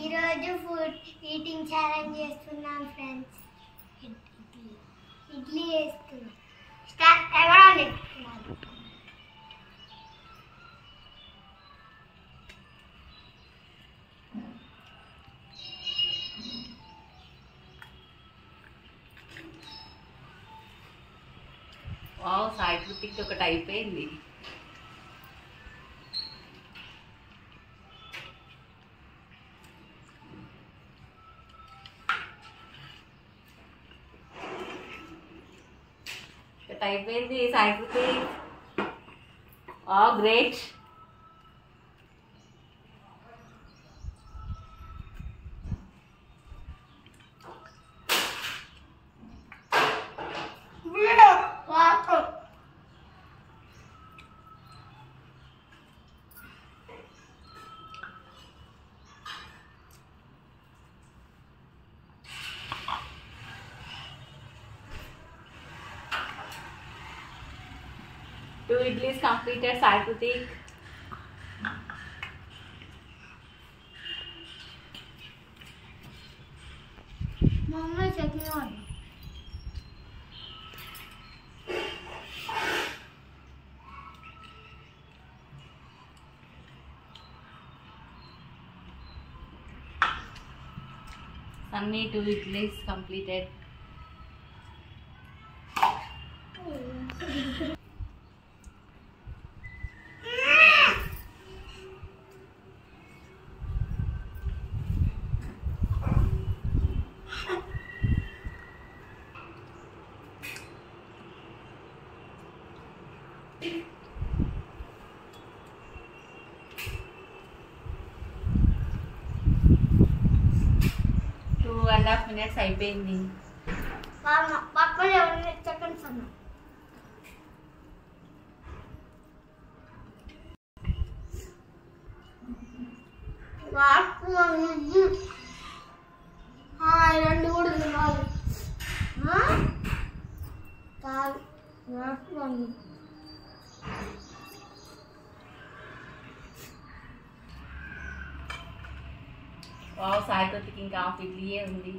ఈరోజు food eating challenge చేస్తున్నాం friends. Idli వేస్తున్నాం. స్టార్ట్ అవ్వండి. వావ్, సాయి కృతికి ఒకటి అయిపోయింది. అయిపోయింది సాయి కృతి. Great. Two idlis completed, Sai Kritik. Mama chutney on. Sunny, two idlis completed. Two and a half minutes అయిపోయింది. సెకండ్స్ అన్నా. రెండు కూడా తినాలి. వావ్, సాయి కృతికి ఇంకా హాఫ్ ఇడ్లీయే ఉంది.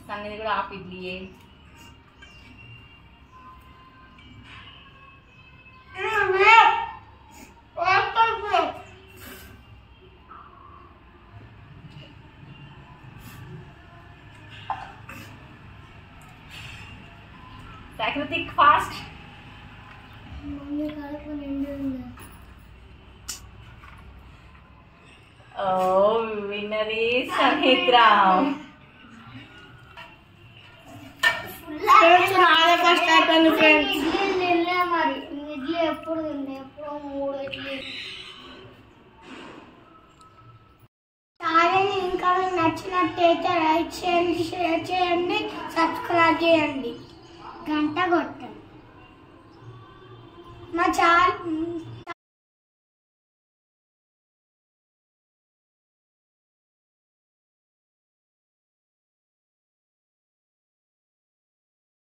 సన్నది కూడా హాఫ్ ఇడ్లీయే. సాయి కృతిక్ ఫాస్ట్. మమ్మీ కడుపు నిండి ఉంది. Winner is Sahitra. ఫస్ట్ అయిపోయింది ఫ్రెండ్స్. ఇడ్లీ తినలే మరి. ఇడ్లీ ఎప్పుడు తింటే ఎప్పుడో 3 ఇడ్లీ. ఛానల్ ఇంకా మీకు నచ్చినట్టయితే లైక్ చేయండి, షేర్ చేయండి, సబ్స్క్రైబ్ చేయండి, గంట కొట్టండి. మా ఛానల్